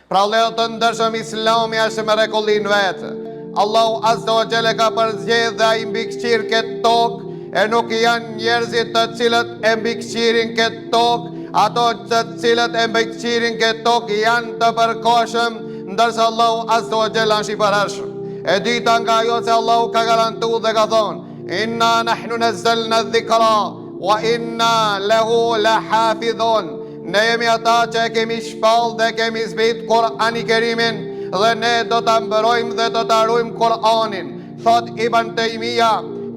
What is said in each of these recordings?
Pra lejo të ndërshëm, Islami është mrekullin vetë. Allahu Azza wa Jalla ka përzgjedhë dhe ai mbikëqir këtë tokë, e nuk janë njerëzit të cilët e mbikëqirin këtë tokë, ato të cilët e mbikëqirin këtë tokë janë të përkohshëm, ndërsa Allahu Azza wa Jalla është i përhershëm. E dita nga ajo se Allahu ka garantuar dhe ka thonë: Inna nahnu nazzalna dhikra wa inna lahu lahafidhun. Ne jemi ata që e kemi shpall dhe kemi zbrit Kur'ani Kerimin, dhe ne do të mbërojmë dhe do të ruajmë Kur'anin. Thot Ibn Taymija,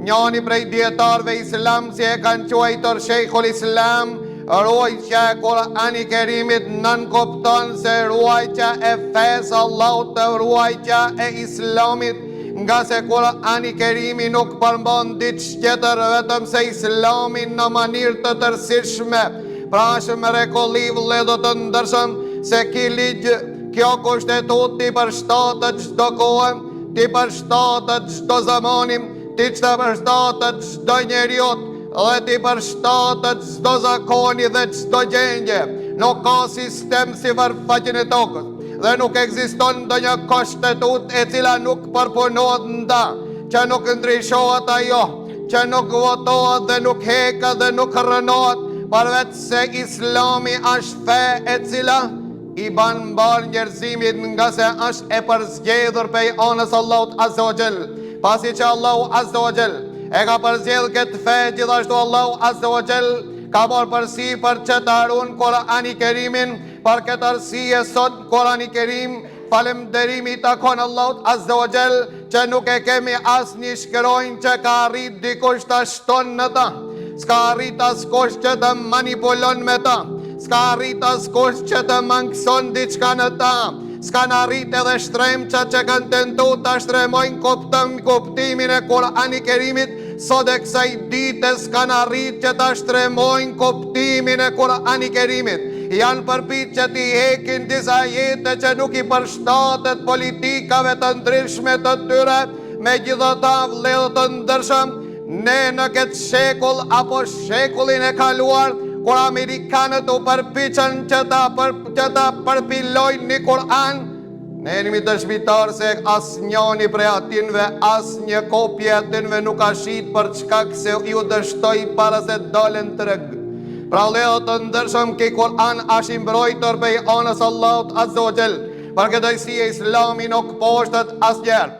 njëri prej dietarëve islam, si e kanë quajtur Sheikhul Islam, ruajtja e Kur'ani Kerimit nën kupton se ruajtja e fesë Allahut të ruajtja e Islamit, nga se Kur'ani Kerimi nuk përmban diçka tjetër vetëm se Islamin në mënyrë të tërësishme. Pra është mrekulli vëllezër të ndërshëm se ky ligj, kjo kushtetut ti përshtatet çdo kohë, ti përshtatet çdo zamani, ti përshtatet çdo njeriu, dhe ti përshtatet çdo zakoni dhe çdo gjendje. Nuk ka sistem si varfaqen e tokës, dhe nuk ekziston ndonjë kushtetut e cila nuk përpunohet nda, që nuk ndryshohet ajo, që nuk votohet dhe nuk heket dhe nuk rënohet, përveç se Islami është fe e cila i ban mbar njerëzimit, nga se është e përzgjedhur prej anës Allahut Azza wa Jall. Pasi që Allahu Azza wa Jall e ka përzgjedhur këtë fe, gjithashtu Allahu Azza wa Jall ka marrë përsipër që të harun Kur'ani Kerimin. Për këtë arsye sot Kur'ani Kerim, falënderimi i takon Allahut Azza wa Jall, që nuk e kemi asnjë shkronjë që ka arrit dikush ta shton në ta. S'ka arrit askush që të manipulon me ta, s'ka arrit askush që të mangëson diçka në ta, s'ka në arrit edhe shtremça që kanë tentu të shtremojnë kuptimin e Kur'ani Kerimit, sot e kësaj dite s'ka në arrit që të shtremojnë kuptimin e Kur'ani Kerimit. Janë përpiqur që t'i hekin disa jete që nuk i përshtatet politikave të ndryshme të tyre. Megjithatë, vëllezër të ndërshëm, ne në këtë shekull apo shekullin e kaluar, kur amerikanët u përpiqen që ta përpilojnë një Kur'an, ne jemi dëshmitar se asnjëri prej atinve, asnjë kopje atinve nuk ka shit për shkak se ju dështoi para se dalën treg. Pra vëllezër të ndërshëm, ky Kur'an është i mbrojtur prej anës Allahut Azza wa Jall. Për këtë arsye Islami nuk poshtet asnjëherë.